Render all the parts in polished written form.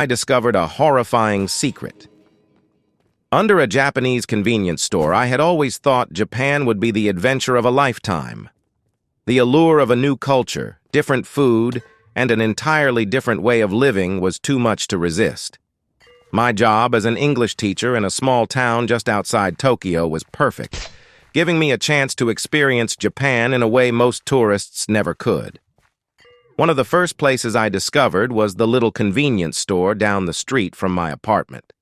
I discovered a horrifying secret. Under a Japanese convenience store, I had always thought Japan would be the adventure of a lifetime. The allure of a new culture, different food, and an entirely different way of living was too much to resist. My job as an English teacher in a small town just outside Tokyo was perfect, giving me a chance to experience Japan in a way most tourists never could. One of the first places I discovered was the little convenience store down the street from my apartment.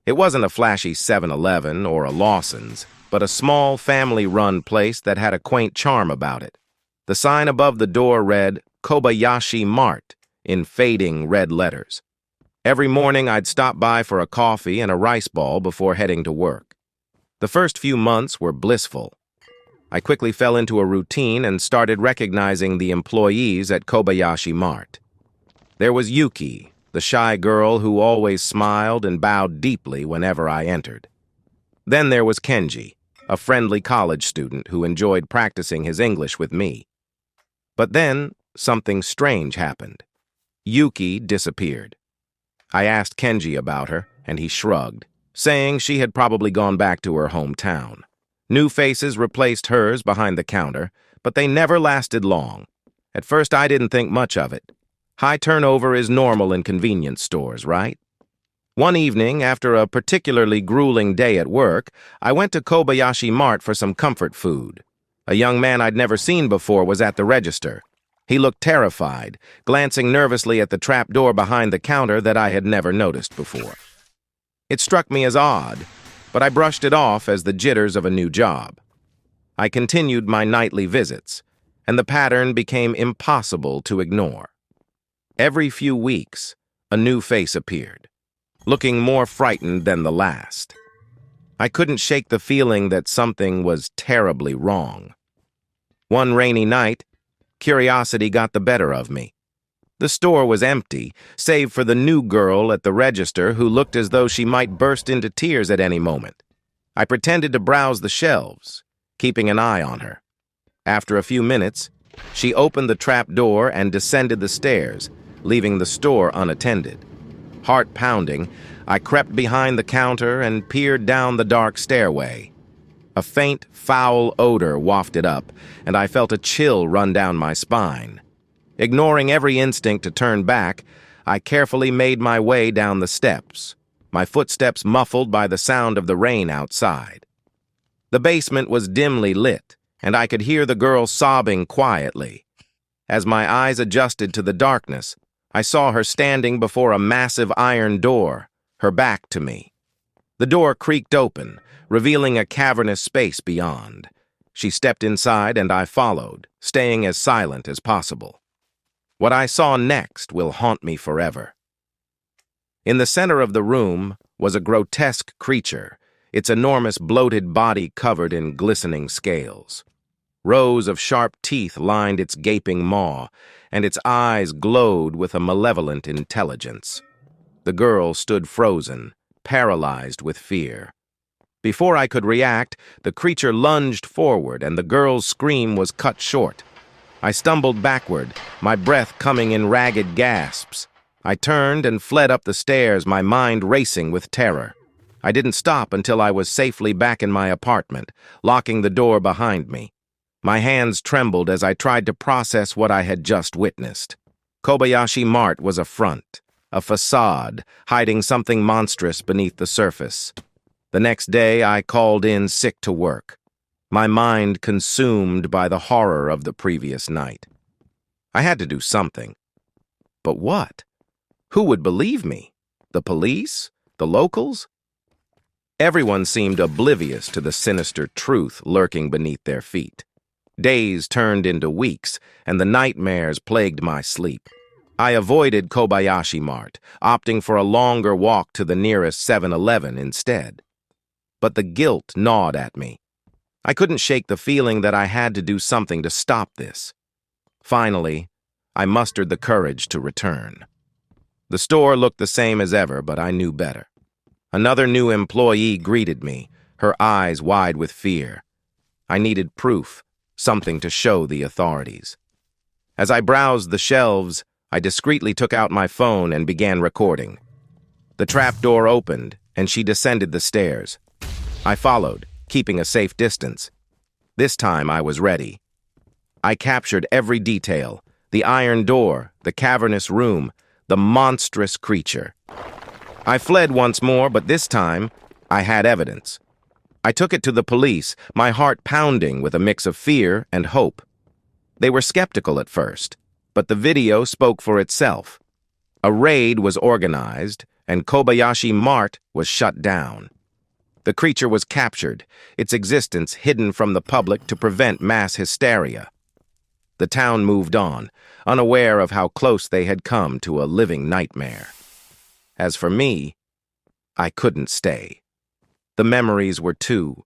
It wasn't a flashy 7-Eleven or a Lawson's, but a small, family-run place that had a quaint charm about it. The sign above the door read, "Kobayashi Mart," in fading red letters. Every morning I'd stop by for a coffee and a rice ball before heading to work. The first few months were blissful. I quickly fell into a routine and started recognizing the employees at Kobayashi Mart. There was Yuki, the shy girl who always smiled and bowed deeply whenever I entered. Then there was Kenji, a friendly college student who enjoyed practicing his English with me. But then, something strange happened. Yuki disappeared. I asked Kenji about her, and he shrugged, saying she had probably gone back to her hometown. New faces replaced hers behind the counter, but they never lasted long. At first, I didn't think much of it. High turnover is normal in convenience stores, right? One evening, after a particularly grueling day at work, I went to Kobayashi Mart for some comfort food. A young man I'd never seen before was at the register. He looked terrified, glancing nervously at the trapdoor behind the counter that I had never noticed before. It struck me as odd, but I brushed it off as the jitters of a new job. I continued my nightly visits, and the pattern became impossible to ignore. Every few weeks, a new face appeared, looking more frightened than the last. I couldn't shake the feeling that something was terribly wrong. One rainy night, curiosity got the better of me. The store was empty, save for the new girl at the register who looked as though she might burst into tears at any moment. I pretended to browse the shelves, keeping an eye on her. After a few minutes, she opened the trap door and descended the stairs, leaving the store unattended. Heart pounding, I crept behind the counter and peered down the dark stairway. A faint, foul odor wafted up, and I felt a chill run down my spine. Ignoring every instinct to turn back, I carefully made my way down the steps, my footsteps muffled by the sound of the rain outside. The basement was dimly lit, and I could hear the girl sobbing quietly. As my eyes adjusted to the darkness, I saw her standing before a massive iron door, her back to me. The door creaked open, revealing a cavernous space beyond. She stepped inside and I followed, staying as silent as possible. What I saw next will haunt me forever. In the center of the room was a grotesque creature, its enormous bloated body covered in glistening scales. Rows of sharp teeth lined its gaping maw, and its eyes glowed with a malevolent intelligence. The girl stood frozen, paralyzed with fear. Before I could react, the creature lunged forward, and the girl's scream was cut short. I stumbled backward, my breath coming in ragged gasps. I turned and fled up the stairs, my mind racing with terror. I didn't stop until I was safely back in my apartment, locking the door behind me. My hands trembled as I tried to process what I had just witnessed. Kobayashi Mart was a front, a facade, hiding something monstrous beneath the surface. The next day, I called in sick to work, my mind consumed by the horror of the previous night. I had to do something. But what? Who would believe me? The police? The locals? Everyone seemed oblivious to the sinister truth lurking beneath their feet. Days turned into weeks, and the nightmares plagued my sleep. I avoided Kobayashi Mart, opting for a longer walk to the nearest 7-Eleven instead. But the guilt gnawed at me. I couldn't shake the feeling that I had to do something to stop this. Finally, I mustered the courage to return. The store looked the same as ever, but I knew better. Another new employee greeted me, her eyes wide with fear. I needed proof, something to show the authorities. As I browsed the shelves, I discreetly took out my phone and began recording. The trap door opened, and she descended the stairs. I followed, keeping a safe distance. This time I was ready. I captured every detail: the iron door, the cavernous room, the monstrous creature. I fled once more, but this time I had evidence. I took it to the police, my heart pounding with a mix of fear and hope. They were skeptical at first, but the video spoke for itself. A raid was organized, and Kobayashi Mart was shut down. The creature was captured, its existence hidden from the public to prevent mass hysteria. The town moved on, unaware of how close they had come to a living nightmare. As for me, I couldn't stay. The memories were too